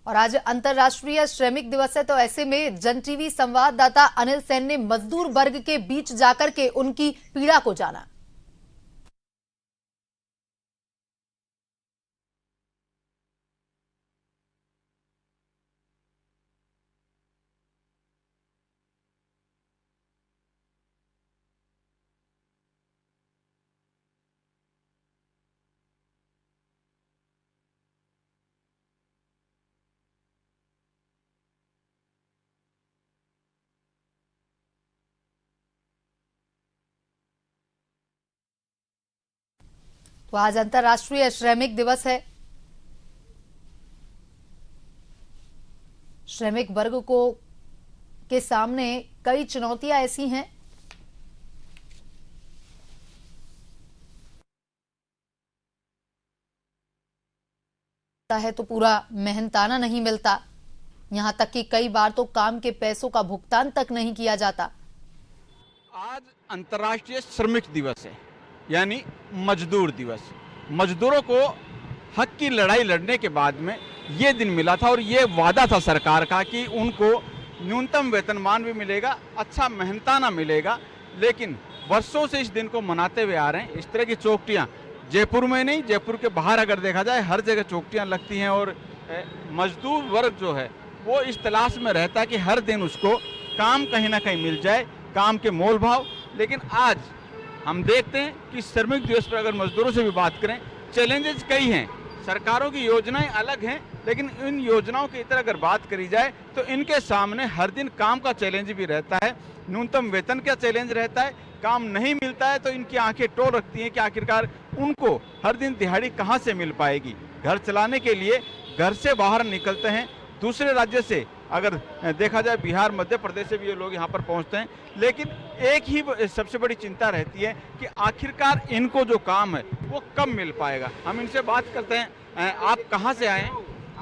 और आज अंतर्राष्ट्रीय श्रमिक दिवस है, तो ऐसे में जन टीवी संवाददाता अनिल सेन ने मजदूर वर्ग के बीच जाकर के उनकी पीड़ा को जाना। तो आज अंतर्राष्ट्रीय श्रमिक दिवस है। श्रमिक वर्ग को के सामने कई चुनौतियां ऐसी हैं है तो पूरा मेहनताना नहीं मिलता, यहां तक कि कई बार तो काम के पैसों का भुगतान तक नहीं किया जाता। आज अंतर्राष्ट्रीय श्रमिक दिवस है, यानी मजदूर दिवस। मजदूरों को हक की लड़ाई लड़ने के बाद में ये दिन मिला था और ये वादा था सरकार का कि उनको न्यूनतम वेतनमान भी मिलेगा, अच्छा मेहनताना मिलेगा। लेकिन वर्षों से इस दिन को मनाते हुए आ रहे हैं। इस तरह की चौकटियां जयपुर में नहीं, जयपुर के बाहर अगर देखा जाए हर जगह चौकटियां लगती हैं और मजदूर वर्ग जो है वो इस तलाश में रहता है कि हर दिन उसको काम कहीं ना कहीं मिल जाए, काम के मोल भाव। लेकिन आज हम देखते हैं कि श्रमिक दिवस पर अगर मजदूरों से भी बात करें, चैलेंजेस कई हैं, सरकारों की योजनाएं अलग हैं, लेकिन इन योजनाओं की तरह अगर बात करी जाए तो इनके सामने हर दिन काम का चैलेंज भी रहता है, न्यूनतम वेतन का चैलेंज रहता है। काम नहीं मिलता है तो इनकी आंखें टोल रखती हैं कि आखिरकार उनको हर दिन दिहाड़ी कहां से मिल पाएगी। घर चलाने के लिए घर से बाहर निकलते हैं, दूसरे राज्य से अगर देखा जाए बिहार मध्य प्रदेश से भी ये लोग यहाँ पर पहुँचते हैं। लेकिन एक ही सबसे बड़ी चिंता रहती है कि आखिरकार इनको जो काम है वो कब मिल पाएगा। हम इनसे बात करते हैं। आप कहाँ से आए हैं?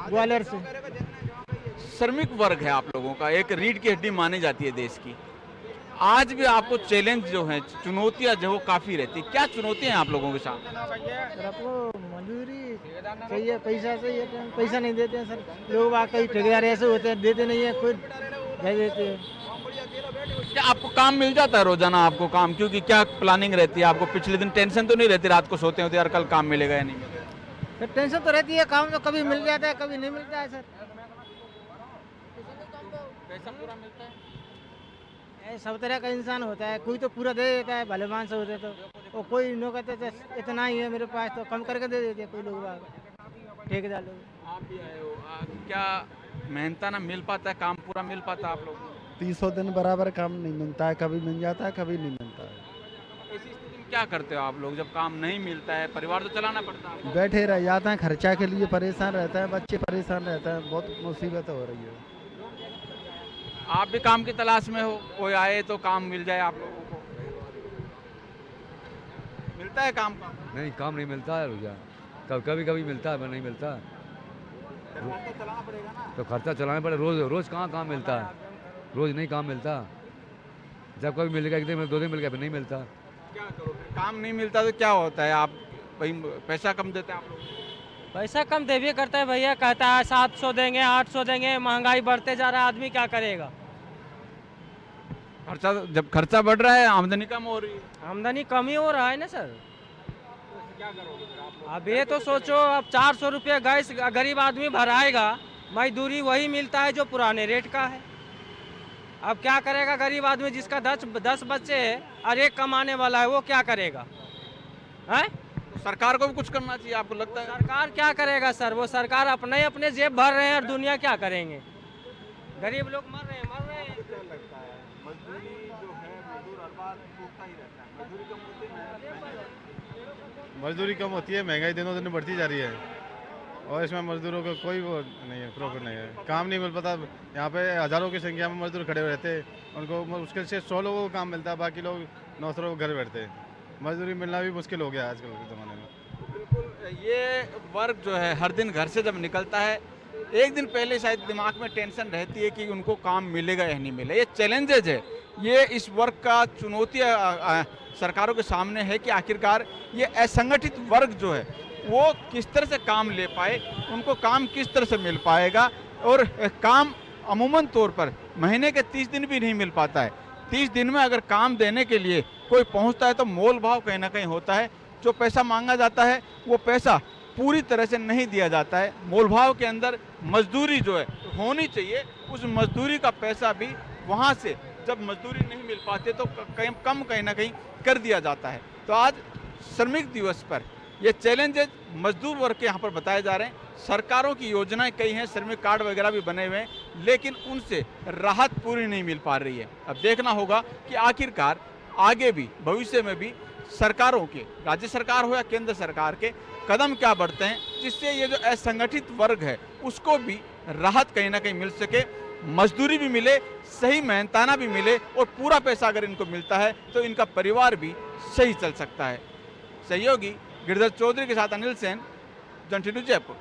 ग्वालियर से। श्रमिक वर्ग है आप लोगों का, एक रीढ़ की हड्डी मानी जाती है देश की। आज भी आपको चैलेंज जो है, चुनौतियां जो वो काफी रहती है। क्या चुनौतियां हैं आप लोगों के साथ? आपको मजदूरी चाहिए, पैसा चाहिए, पैसा नहीं देते हैं सर लोग। कई ठेकेदार ऐसे होते हैं देते नहीं है, खुद दे देते हैं। क्या आपको काम मिल जाता है रोजाना? आपको काम क्योंकि क्या प्लानिंग रहती है आपको? पिछले दिन टेंशन तो नहीं रहती रात को सोते होते यार कल काम मिलेगा या नहीं मिलेगा? सर टेंशन तो रहती है, काम तो कभी मिल जाता है कभी नहीं मिलता है सर। पैसा पूरा मिलता है? सब तरह का इंसान होता है, कोई तो पूरा दे देता है भले मान से होते तो, और कोई नो कहते तो इतना ही है मेरे पास तो कम करके दे देते हैं कोई लोग ठेकेदार लोग। आप भी आए हो, क्या मेहनताना मिल पाता है, काम पूरा मिल पाता है आप लोग? 300 दिन बराबर काम नहीं मिलता है, कभी मिल जाता है कभी नहीं मिलता है। इसी स्थिति में क्या करते हो आप लोग जब काम नहीं मिलता है? परिवार तो चलाना पड़ता है। बैठे रह जाते हैं, खर्चा के लिए परेशान रहते हैं, बच्चे परेशान रहते हैं, बहुत मुसीबत हो रही है। आप भी काम की तलाश में हो, कोई आए तो काम मिल जाए आप लोगों को? मिलता है काम का? नहीं, काम नहीं मिलता है रुझान, कभी कभी मिलता है, नहीं मिलता। खर्चा चलाना पड़ेगा ना। तो खर्चा चलाना पड़े, रोज रोज कहाँ काम मिलता है? रोज नहीं काम मिलता। जब कभी मिलेगा, एक दिन में 2 दिन मिल गया, फिर नहीं मिलता। क्या करो फिर? काम नहीं मिलता तो क्या होता है? आप भाई पैसा कम देते हैं आप लोग? पैसा कम देवी करता है भैया, कहता है 700 देंगे 800 देंगे, महंगाई बढ़ते जा रहा है, आदमी क्या करेगा? खर्चा, जब खर्चा बढ़ रहा है आमदनी कम हो रही है। आमदनी कम ही हो रहा है ना सर। क्या करोगे फिर आप लोग? अब ये तो सोचो, अब 400 रुपये गैस गरीब आदमी भराएगा, मजदूरी वही मिलता है जो पुराने रेट का है। अब क्या करेगा गरीब आदमी जिसका 10 बच्चे है और एक कमाने वाला है, वो क्या करेगा? है सरकार को भी कुछ करना चाहिए, आपको लगता है? सरकार क्या करेगा सर? वो सरकार अपने जेब भर रहे हैं और दुनिया क्या करेंगे? गरीब लोग मर रहे हैं। क्या लगता है मजदूरी जो है, मजदूर हर बार टूटता ही रहता है, मजदूरी कम होती है? मजदूरी कम होती है, महंगाई दिनों दिन बढ़ती जा रही है और इसमें मजदूरों का कोई वो नहीं है, प्रॉफिट नहीं है, काम नहीं मिल पाता। यहाँ पे हज़ारों की संख्या में मजदूर खड़े हुए रहते हैं, उनको मुश्किल से 100 लोगों को काम मिलता है, बाकी लोग 900 लोग घर बैठते हैं। मजदूरी मिलना भी मुश्किल हो गया है आजकल के ज़माने में। बिल्कुल, ये वर्ग जो है हर दिन घर से जब निकलता है, एक दिन पहले शायद दिमाग में टेंशन रहती है कि उनको काम मिलेगा या नहीं मिलेगा। ये चैलेंजेज है, ये इस वर्ग का चुनौती सरकारों के सामने है कि आखिरकार ये असंगठित वर्ग जो है वो किस तरह से काम ले पाए, उनको काम किस तरह से मिल पाएगा और काम अमूमन तौर पर महीने के 30 दिन भी नहीं मिल पाता है। 30 दिन में अगर काम देने के लिए कोई पहुंचता है तो मोल भाव कहीं ना कहीं होता है। जो पैसा मांगा जाता है वो पैसा पूरी तरह से नहीं दिया जाता है। मोल भाव के अंदर मजदूरी जो है होनी चाहिए, उस मजदूरी का पैसा भी वहाँ से जब मजदूरी नहीं मिल पाती तो कम कहीं ना कहीं कर दिया जाता है। तो आज श्रमिक दिवस पर ये चैलेंजेस मजदूर वर्ग के यहाँ पर बताए जा रहे हैं। सरकारों की योजनाएं कई हैं, श्रमिक कार्ड वगैरह भी बने हुए हैं, लेकिन उनसे राहत पूरी नहीं मिल पा रही है। अब देखना होगा कि आखिरकार आगे भी भविष्य में भी सरकारों के, राज्य सरकार हो या केंद्र सरकार के, कदम क्या बढ़ते हैं जिससे ये जो असंगठित वर्ग है उसको भी राहत कहीं ना कहीं मिल सके, मजदूरी भी मिले, सही मेहनताना भी मिले और पूरा पैसा अगर इनको मिलता है तो इनका परिवार भी सही चल सकता है। सहयोगी गिरधर चौधरी के साथ अनिल सेन, जन टीवी जयपुर।